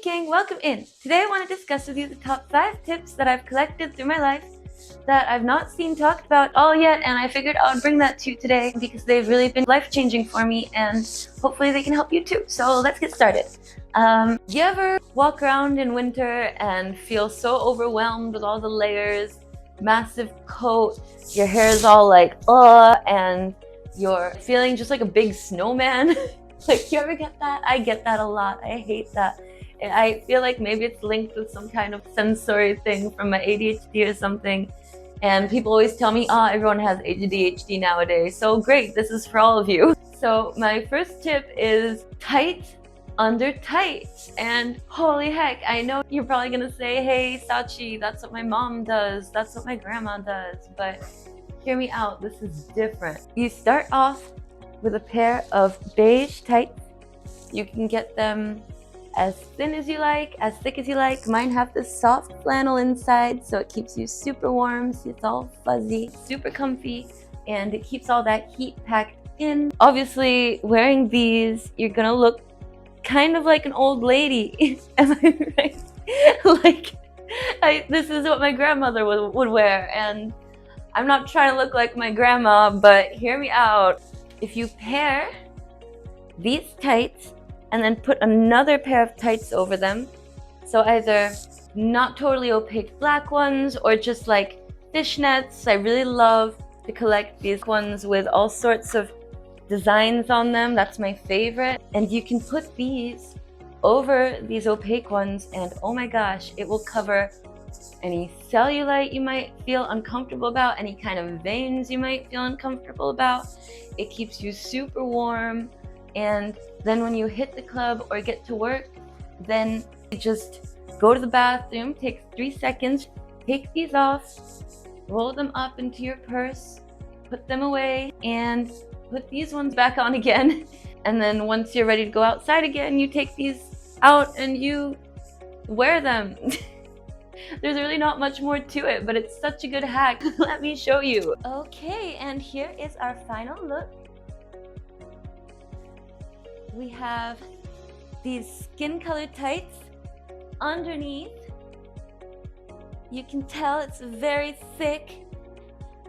Gang, welcome in. Today I want to discuss with you the top 5 tips that I've collected through my life that I've not seen talked about all yet, and I figured I would bring that to you today because they've really been life-changing for me, and hopefully they can help you too. So let's get started. You ever walk around in winter and feel so overwhelmed with all the layers, massive coat, your hair is all like, and you're feeling just like a big snowman? Like, you ever get that? I get that a lot. I hate that. I feel like maybe it's linked with some kind of sensory thing from my ADHD or something. And people always tell me, everyone has ADHD nowadays. So great, this is for all of you. So my first tip is tight under tights. And holy heck, I know you're probably gonna say, hey, Sachi, that's what my mom does. That's what my grandma does. But hear me out, this is different. You start off with a pair of beige tights. You can get them as thin as you like, as thick as you like. Mine have this soft flannel inside, so it keeps you super warm, so it's all fuzzy, super comfy, and it keeps all that heat packed in. Obviously, wearing these, you're gonna look kind of like an old lady. Am I right? This is what my grandmother would wear, and I'm not trying to look like my grandma, but hear me out. If you pair these tights and then put another pair of tights over them, so either not totally opaque black ones or just like fishnets. I really love to collect these ones with all sorts of designs on them. That's my favorite. And you can put these over these opaque ones, and oh my gosh, it will cover any cellulite you might feel uncomfortable about, any kind of veins you might feel uncomfortable about. It keeps you super warm, and then when you hit the club or get to work, then you just go to the bathroom, take 3 seconds, take these off, roll them up into your purse, put them away, and put these ones back on again. And then once you're ready to go outside again, you take these out and you wear them. There's really not much more to it, but it's such a good hack. Let me show you. Okay, and here is our final look. We have these skin colored tights. Underneath, you can tell it's very thick,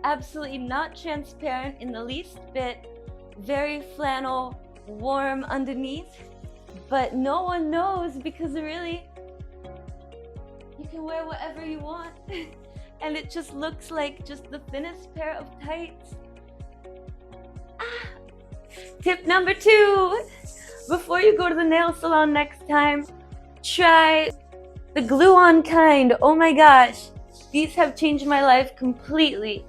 absolutely not transparent in the least bit, very flannel, warm underneath, but no one knows because really, you can wear whatever you want, and it just looks like just the thinnest pair of tights. Tip number 2, before you go to the nail salon next time, try the glue-on kind. Oh my gosh, these have changed my life completely.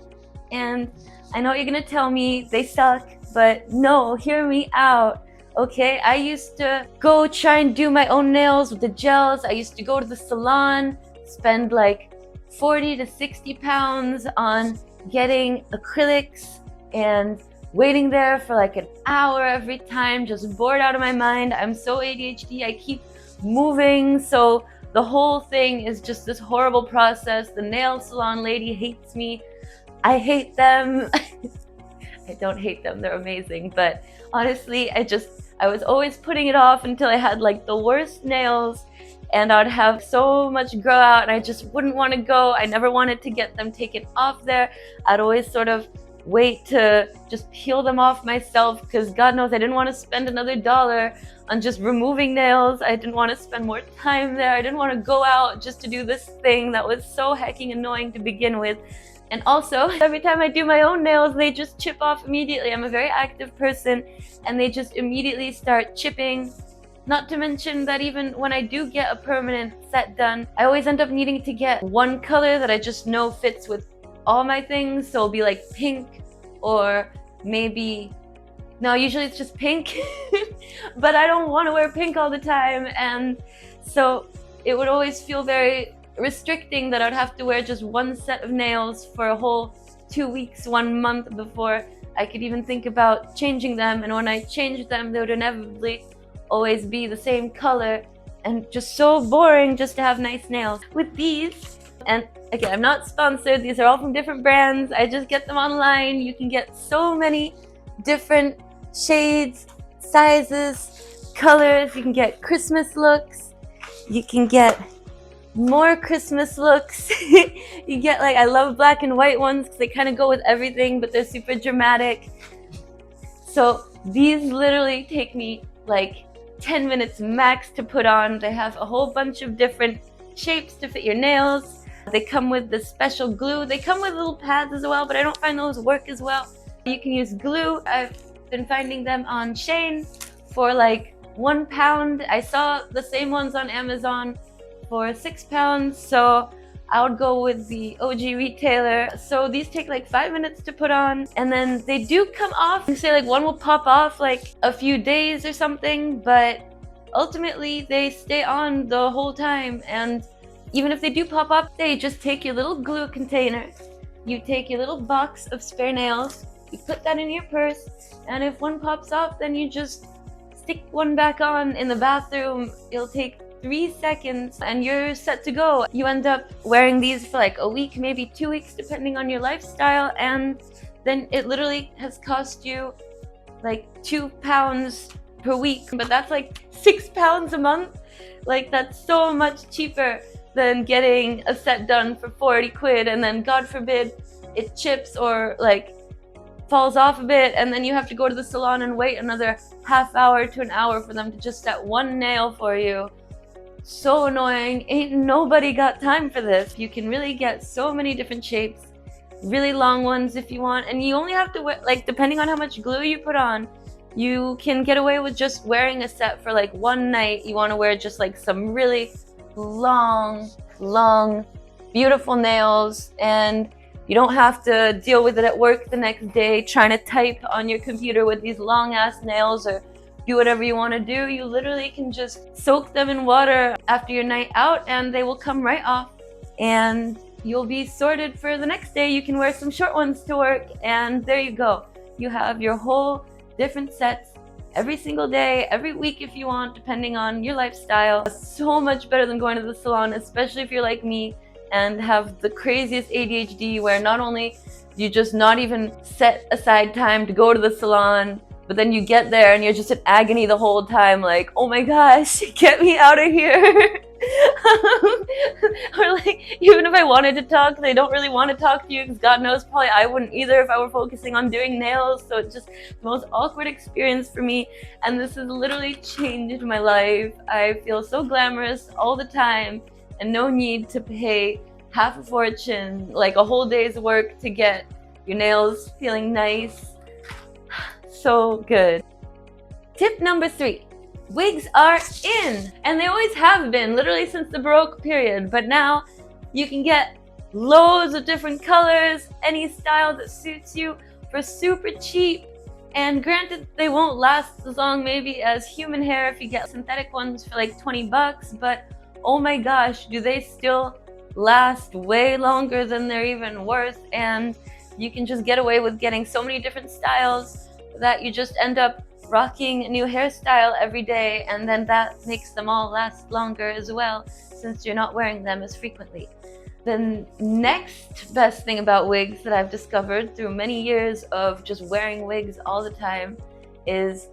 And I know you're gonna tell me they suck, but no, hear me out. Okay, I used to go try and do my own nails with the gels. I used to go to the salon, spend like 40 to 60 pounds on getting acrylics and waiting there for like an hour every time, just bored out of my mind. I'm so ADHD, I keep moving, so the whole thing is just this horrible process. The nail salon lady hates me. I hate them. I don't hate them, they're amazing, but honestly, I was always putting it off until I had like the worst nails, and I'd have so much grow out and I just wouldn't want to go. I never wanted to get them taken off there. I'd always sort of wait to just peel them off myself because God knows I didn't want to spend another $1 on just removing nails. I didn't want to spend more time there. I didn't want to go out just to do this thing that was so hecking annoying to begin with. And also, every time I do my own nails, they just chip off immediately. I'm a very active person, and they just immediately start chipping. Not to mention that even when I do get a permanent set done, I always end up needing to get one color that I just know fits with all my things. So it'll be like pink, or maybe, no, usually it's just pink, but I don't want to wear pink all the time. And so it would always feel very restricting that I'd have to wear just one set of nails for a whole 2 weeks, 1 month before I could even think about changing them. And when I changed them, they would inevitably always be the same color, and just so boring just to have nice nails. With these, and again, I'm not sponsored, these are all from different brands. I just get them online. You can get so many different shades, sizes, colors. You can get Christmas looks. you can get more Christmas looks. You get like, I love black and white ones because they kind of go with everything, but they're super dramatic. So these literally take me like 10 minutes max to put on. They have a whole bunch of different shapes to fit your nails. They come with the special glue. They come with little pads as well, but I don't find those work as well. You can use glue. I've been finding them on Shein for like £1. I saw the same ones on Amazon for £6, so I would go with the OG retailer. So these take like 5 minutes to put on, and then they do come off. You say like one will pop off like a few days or something, but ultimately they stay on the whole time. And even if they do pop up, they just take your little glue container, you take your little box of spare nails, you put that in your purse, and if one pops off, then you just stick one back on in the bathroom. It'll take 3 seconds and you're set to go. You end up wearing these for like a week, maybe 2 weeks, depending on your lifestyle, and then it literally has cost you like £2 per week, but that's like £6 a month. Like, that's so much cheaper than getting a set done for 40 quid, and then God forbid it chips or like falls off a bit, and then you have to go to the salon and wait another half hour to an hour for them to just set one nail for you. So annoying. Ain't nobody got time for this. You can really get so many different shapes, really long ones if you want, and you only have to wear, like, depending on how much glue you put on, you can get away with just wearing a set for like one night. You want to wear just like some really long, beautiful nails, and you don't have to deal with it at work the next day trying to type on your computer with these long ass nails or do whatever you want to do. You literally can just soak them in water after your night out and they will come right off, and you'll be sorted for the next day. You can wear some short ones to work, and there you go. You have your whole different sets every single day, every week if you want, depending on your lifestyle. So much better than going to the salon, especially if you're like me and have the craziest ADHD, where not only do you just not even set aside time to go to the salon, but then you get there and you're just in agony the whole time, like, oh my gosh, get me out of here. Or like, even if I wanted to talk, they don't really want to talk to you, because God knows probably I wouldn't either if I were focusing on doing nails. So it's just the most awkward experience for me, and this has literally changed my life. I feel so glamorous all the time, and no need to pay half a fortune, like a whole day's work, to get your nails feeling nice. So good. Tip number 3. Wigs are in, and they always have been, literally since the Baroque period, but now you can get loads of different colors, any style that suits you, for super cheap. And granted, they won't last as long maybe as human hair if you get synthetic ones for like $20, but oh my gosh, do they still last way longer than they're even worth. And you can just get away with getting so many different styles that you just end up rocking a new hairstyle every day, and then that makes them all last longer as well, since you're not wearing them as frequently. The next best thing about wigs that I've discovered through many years of just wearing wigs all the time is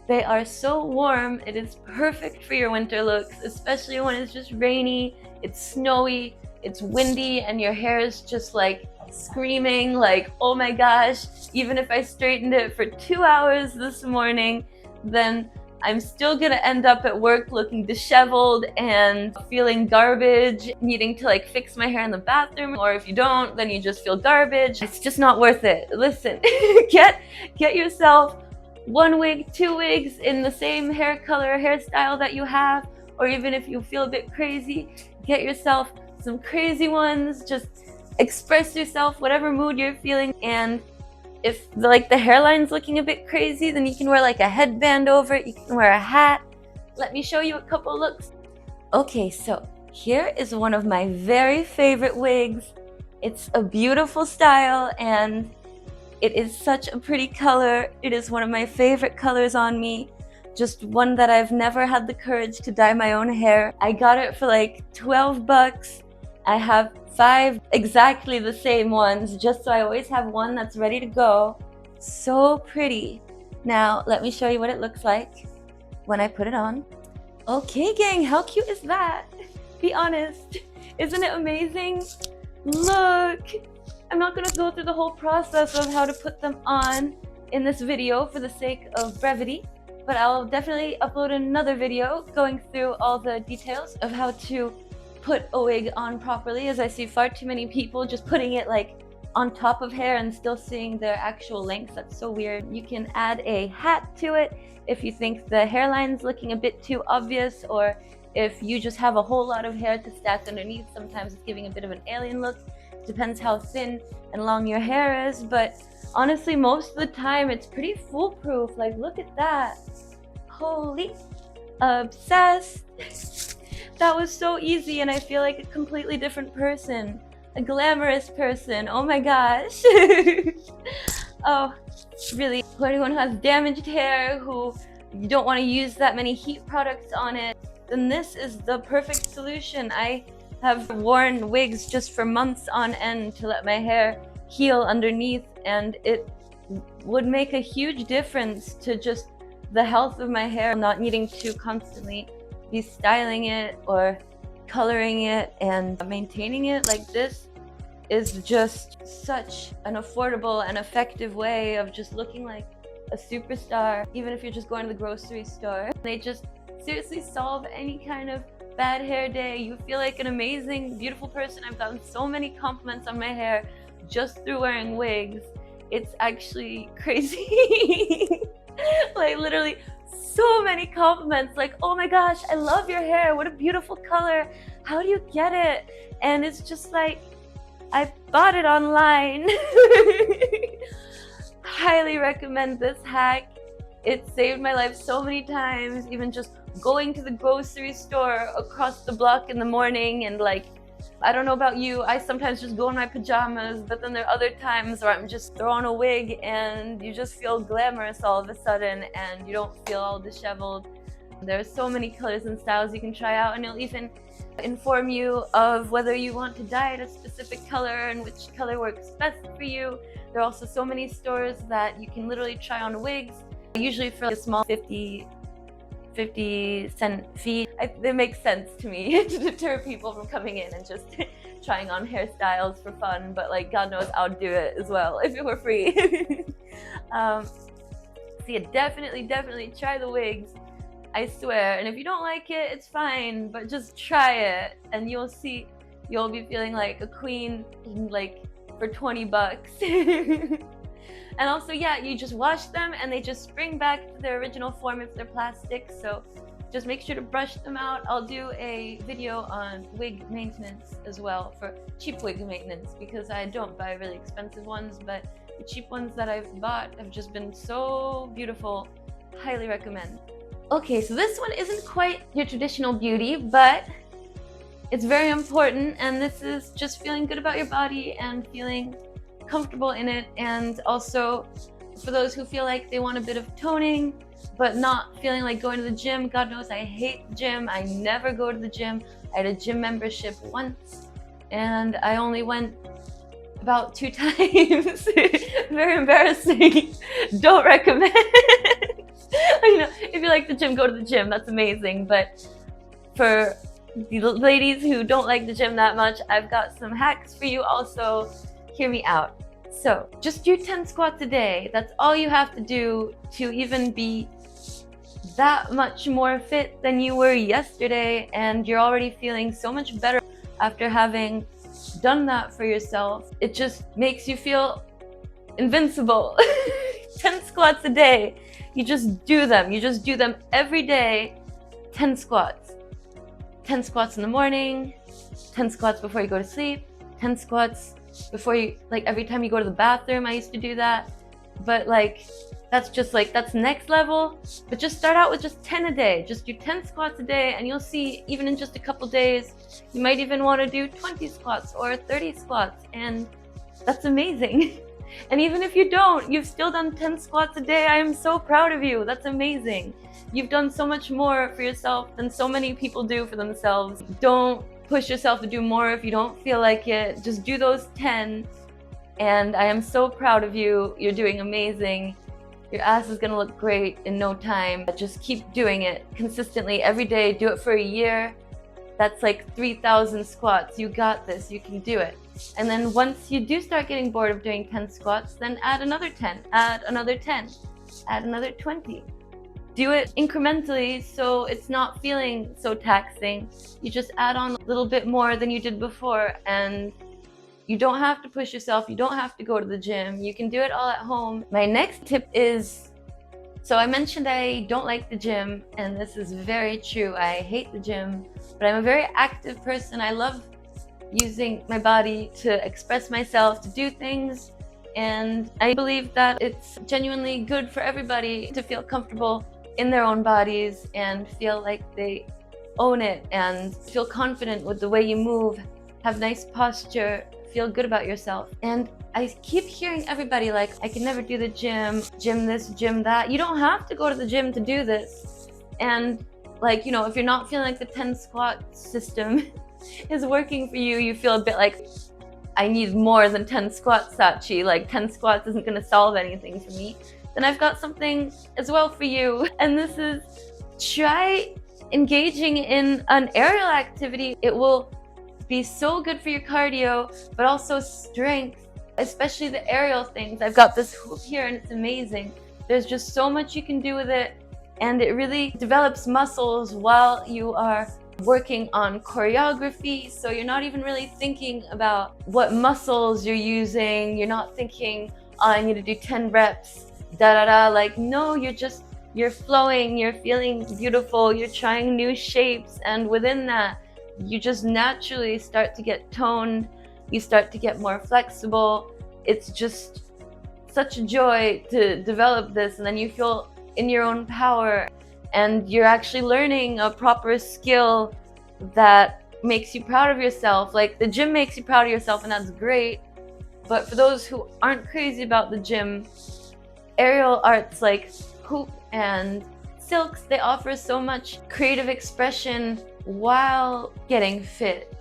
they are so warm. It is perfect for your winter looks, especially when it's just rainy, it's snowy, it's windy, and your hair is just like screaming like, oh my gosh. Even if I straightened it for 2 hours this morning, then I'm still gonna end up at work looking disheveled and feeling garbage, needing to like fix my hair in the bathroom, or if you don't, then you just feel garbage. It's just not worth it. Listen, get yourself 1 wig, 2 wigs in the same hair color, hairstyle that you have, or even if you feel a bit crazy, get yourself some crazy ones. Just express yourself, whatever mood you're feeling. And if like the hairline's looking a bit crazy, then you can wear like a headband over it. You can wear a hat. Let me show you a couple looks. Okay, so here is one of my very favorite wigs. It's a beautiful style and it is such a pretty color. It is one of my favorite colors on me. Just one that I've never had the courage to dye my own hair. I got it for like $12. I have 5 exactly the same ones, just so I always have one that's ready to go. So pretty. Now, let me show you what it looks like when I put it on. Okay, gang, how cute is that? Be honest. Isn't it amazing? Look! I'm not gonna go through the whole process of how to put them on in this video for the sake of brevity, but I'll definitely upload another video going through all the details of how to put a wig on properly, as I see far too many people just putting it like on top of hair and still seeing their actual length. That's so weird. You can add a hat to it if you think the hairline's looking a bit too obvious, or if you just have a whole lot of hair to stack underneath. Sometimes it's giving a bit of an alien look. Depends how thin and long your hair is, but honestly, most of the time it's pretty foolproof. Like, look at that. Holy, obsessed. That was so easy, and I feel like a completely different person. A glamorous person. Oh my gosh. Oh, really, for anyone who has damaged hair, who you don't want to use that many heat products on it, then this is the perfect solution. I have worn wigs just for months on end to let my hair heal underneath, and it would make a huge difference to just the health of my hair, not needing to constantly be styling it or coloring it and maintaining it. Like, this is just such an affordable and effective way of just looking like a superstar, even if you're just going to the grocery store. They just seriously solve any kind of bad hair day. You feel like an amazing, beautiful person. I've gotten so many compliments on my hair just through wearing wigs. It's actually crazy. Like, literally so many compliments, like, oh my gosh, I love your hair, what a beautiful color, how do you get it? And it's just like, I bought it online. Highly recommend this hack. It saved my life so many times, even just going to the grocery store across the block in the morning, and like, I don't know about you, I sometimes just go in my pajamas, but then there are other times where I'm just throwing a wig and you just feel glamorous all of a sudden and you don't feel all disheveled. There's so many colors and styles you can try out, and it'll even inform you of whether you want to dye it a specific color and which color works best for you. There are also so many stores that you can literally try on wigs, usually for a small 50 cent fee. It makes sense to me to deter people from coming in and just trying on hairstyles for fun, but like, God knows I'd do it as well if it were free. So yeah, definitely try the wigs, I swear. And if you don't like it, it's fine, but just try it and you'll see, you'll be feeling like a queen, like, for 20 bucks. And also, yeah, you just wash them and they just spring back to their original form if they're plastic. So just make sure to brush them out. I'll do a video on wig maintenance as well, for cheap wig maintenance, because I don't buy really expensive ones, but the cheap ones that I've bought have just been so beautiful. Highly recommend. Okay, so this one isn't quite your traditional beauty, but it's very important, and this is just feeling good about your body and feeling comfortable in it. And also for those who feel like they want a bit of toning but not feeling like going to the gym. God knows I hate the gym. I never go to the gym. I had a gym membership once and I only went about 2 times. Very embarrassing. Don't recommend. You know, if you like the gym, go to the gym. That's amazing. But for the ladies who don't like the gym that much, I've got some hacks for you also. Hear me out. So just do 10 squats a day. That's all you have to do to even be that much more fit than you were yesterday, and you're already feeling so much better after having done that for yourself. It just makes you feel invincible. 10 squats a day. You just do them. You just do them every day. 10 squats. 10 squats in the morning, 10 squats before you go to sleep, 10 squats before you, like, every time you go to the bathroom. I used to do that, but like, that's just like, that's next level. But just start out with just 10 a day. Just do 10 squats a day, and you'll see, even in just a couple days, you might even want to do 20 squats or 30 squats, and that's amazing. And even if you don't, you've still done 10 squats a day. I am so proud of you. That's amazing. You've done so much more for yourself than so many people do for themselves. Don't push yourself to do more if you don't feel like it. Just do those 10. And I am so proud of you. You're doing amazing. Your ass is gonna look great in no time. Just keep doing it consistently every day. Do it for a year. That's like 3,000 squats. You got this, you can do it. And then once you do start getting bored of doing 10 squats, then add another 10, add another 10, add another 20. Do it incrementally so it's not feeling so taxing. You just add on a little bit more than you did before, and you don't have to push yourself. You don't have to go to the gym. You can do it all at home. My next tip is, so I mentioned I don't like the gym, and this is very true. I hate the gym, but I'm a very active person. I love using my body to express myself, to do things, and I believe that it's genuinely good for everybody to feel comfortable in their own bodies and feel like they own it and feel confident with the way you move, have nice posture, feel good about yourself. And I keep hearing everybody like, I can never do the gym this, gym that. You don't have to go to the gym to do this. And like, you know, if you're not feeling like the 10 squat system is working for you, you feel a bit like, I need more than 10 squats, Sachi. Like 10 squats isn't gonna solve anything for me. Then I've got something as well for you. And this is, try engaging in an aerial activity. It will be so good for your cardio, but also strength, especially the aerial things. I've got this hoop here and it's amazing. There's just so much you can do with it, and it really develops muscles while you are working on choreography. So you're not even really thinking about what muscles you're using. You're not thinking, oh, I need to do 10 reps, like, no, you're flowing, you're feeling beautiful, you're trying new shapes, and within that, you just naturally start to get toned, you start to get more flexible. It's just such a joy to develop this, and then you feel in your own power, and you're actually learning a proper skill that makes you proud of yourself. Like the gym makes you proud of yourself, and that's great, but for those who aren't crazy about the gym, aerial arts like hoop and silks, they offer so much creative expression while getting fit.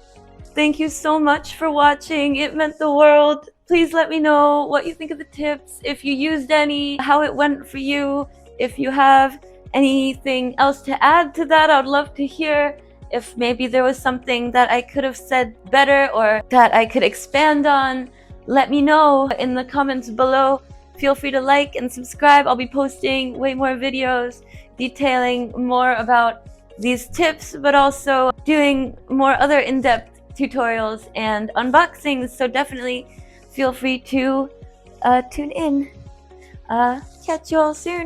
Thank you so much for watching. It meant the world. Please let me know what you think of the tips, if you used any, how it went for you. If you have anything else to add to that, I would love to hear. If maybe there was something that I could have said better or that I could expand on, let me know in the comments below. Feel free to like and subscribe. I'll be posting way more videos detailing more about these tips, but also doing more other in-depth tutorials and unboxings. So definitely feel free to tune in. Catch you all soon.